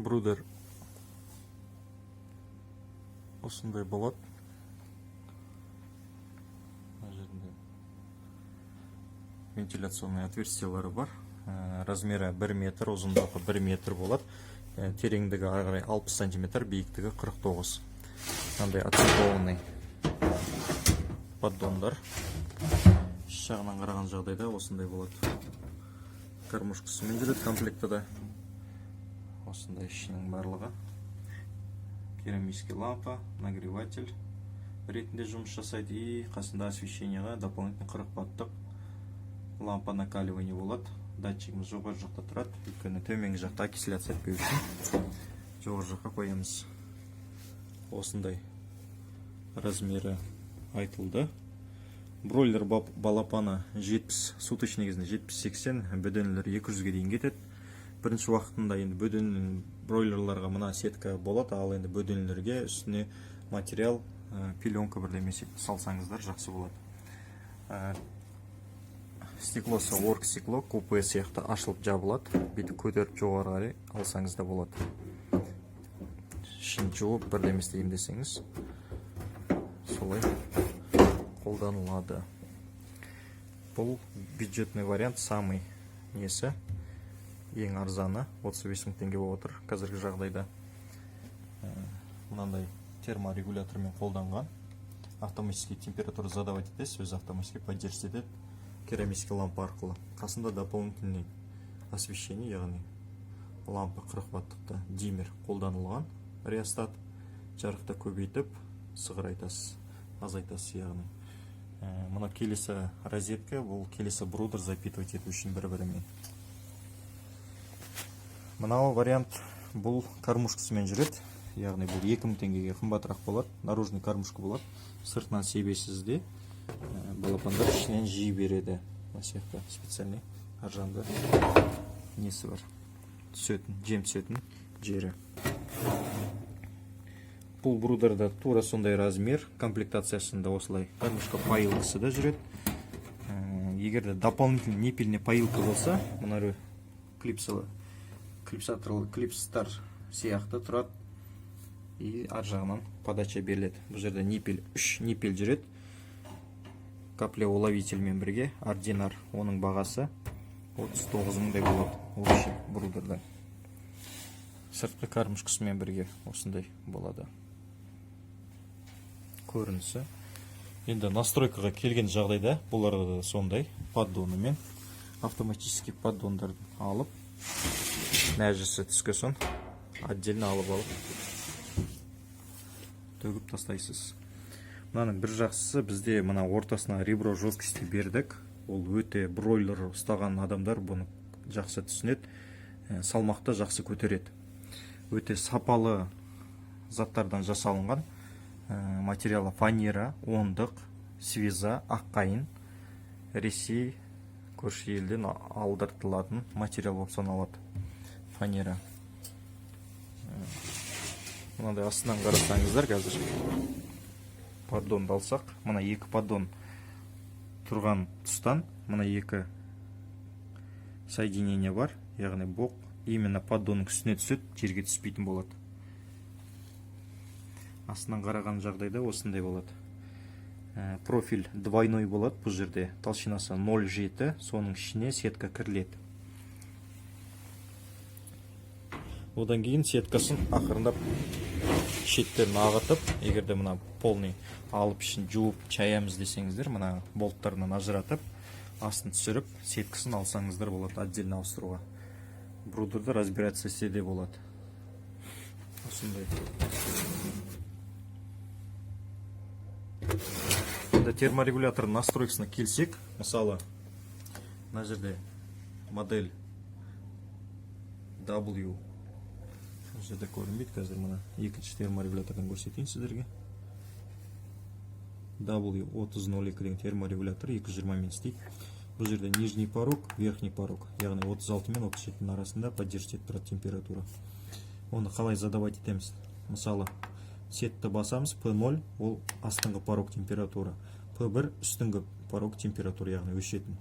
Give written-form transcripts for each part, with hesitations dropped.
Брудер осындай болады. Мына жерінде вентиляционный отверстиялары бар. Размері 1 метр, ұзындығы 1 метр болады. Тереңдігі ары қарай 60 сантиметр, биіктігі 49. Мынандай ацинкованный поддондар. Іш жағынан қараған жағдайда осындай болады. Кормушкасымен жүреді комплектіде. Осындай ішінің барлығы. Керамический лампа, нагреватель ретінде жұмыс жасайды. И қасында освещениеға дополнительный 40 ваттық лампа накаливание болады. Датчигіміз жоғары жақта тұрады. Өйткені төменгі жақта окисляция етпеу үшін жоғары жаққа қоямыз. Осындай размері айтылды. Бройлер балапаны 70, суточный кезінде 70-80, бөденлер 200-ге дейін кетеді. Бірінші уақытында енді бөден бройлерларға мына сетка болады, ал енді бөденлерге үстіне материал, пеленка бірдеме салсаңыздар жақсы болады. Стеклосы орг стекло, купе сияқты ашылып жабылады. Бүйтіп көтеріп жоғары алсаңыз да болады. Ішін жуып бірдеме істеймін десеңіз, солай қолданылады. Бұл бюджетный вариант, самый несі, ең арзаны 35 мың теңге болып отыр қазіргі жағдайда. Мынандай терморегулятормен қолданған. Автоматически температура задавать етесіз, өз автоматически поддерживать етеді керамический лампа арқылы. Қасында дополнительный освещение, яғни лампа 40 ваттықты диммер қолданылған. Реостат жарықты көбейтіп сығырайтасыз, азайтасыз яғни. Мына келесі розетка, бұл келесі брудер запитывать ету үшін бір-бірімен. Мынау вариант, бұл кормушкасымен жүреді, яғни бұл 2000 теңгеге қымбатырақ болады. Наружный кормушка болады, сыртынан себесізде балапандар ішінен жей береді. Мына сияқты специальный аржанды несі бар, түсетін, жем түсетін жері. Бұл брудерда тура сондай размер, комплектациясында осылай кормушка пайылғысы да жүреді. Егерде дополнительный непильный пайылка болса, мұнары клипстар сияқты тұрады и ар жағынан подача беріледі. Бұл жерде ниппель, 3 ниппель жүреді. Каплеуловительмен бірге ординар, оның бағасы 39 мыңдай болады. Общий брудерда. Сыртқы кормушкасымен бірге осындай болады көрінісі. Енді настройкаға келген жағдайда бұларды сондай поддонымен автоматический поддондарды алып, нәжісі түскесін отдельно алып төгіп тастайсыз. Мынаның бір жақсысы, бізде мына ортасына ребро жесткости бердік. Ол өте бройлер ұстаған адамдар бұны жақсы түсінеді, салмақты жақсы көтереді. Өте сапалы заттардан жасалынған материалы фанера, ондық, свиза, аққайын, Ресей көрші елден алдыртылатын материал болып саналады. Фанера. Мынандай астынан қарасаңыздар қазір. Поддонды алсақ, мына екі поддон тұрған тұстан, мына екі соединение бар, яғни боқ именно поддонның үстіне түседі, жерге түспейтін болады. Астынан қараған жағдайда осындай болады. Профиль двойной болады, бұл жерде толщинасы 0,7, соның ішіне сетка кіріледі. Одан кейін сеткасын ақырындап шеттерін ағытып, егерде мына полный алып ішін жуып чаямыз десеңіздер, мына болттарынан ажыратып, астын түсіріп, сеткасын алсаңыздар болады, отдельно ауыстыруға. Брудерді разбираться седе болады. Осындай. Енді терморегуляторын настройкасына келсек, мысалы, мына жерде модель W. Жерде көрінбейді, қазір мына екінші терморегулятордан көрсетейін сіздерге. W3002 деген терморегулятор 220 мен істейді. Бұл жерде нижний порог, верхний порог, яғни 36 мен 37 арасында поддерживать тұрады температура. Оны қалай задавать етеміз? Мысалы, сетті басамыз, P0 ол астыңғы порог температура, P1 үстіңгі порог температура, яғни өшетін.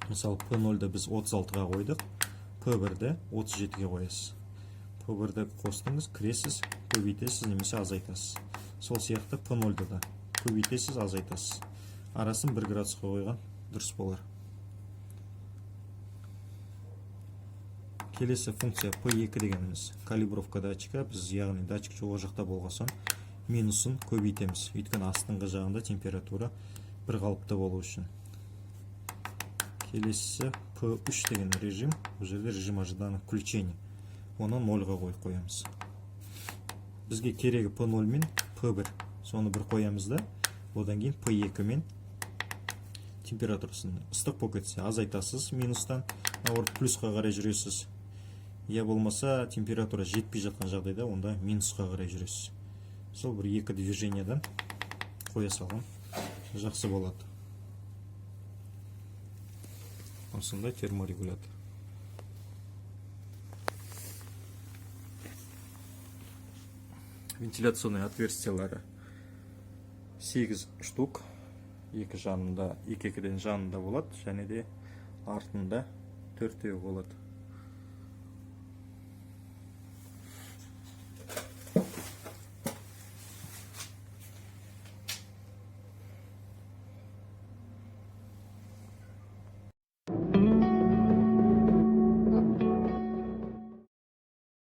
Мысалы, P0-ді біз 36-ға қойдық, P1-ді 37-ге қоясыз. P1-ді қостыңыз, кіресіз, көбейтесіз немесе азайтасыз. Сол сияқты P0-ді да көбейтесіз, азайтасыз. Арасын 1 градусқа қойған дұрыс болар. Келесі функция P2 дегеніміз калибровка датчика. Біз яғни датчик жоғары жақта болғасын минусын көбейтеміз. Өйткені астыңғы жағында температура бір қалыпты болу үшін. Келесі P3 деген режим. Бұл жерде режим ожидания включения. Оны 0-ға қоямыз. Бізге керегі P0 мен P1. Соны бір қоямыз да, одан кейін P2 мен температурасын ыстық болып кетсе азайтасыз минустан, плюсқа қарай жүресіз. Я болмаса температура жетпей жатқан жағдайда онда минусқа қарай жүресіз. Сол бір екі движениядан қоя салған жақсы болады. Осындай терморегулятор. Вентиляционный отверстиялары 8 штук. Екі жанында, екі-екіден жанында болады, және де артында 4 болады.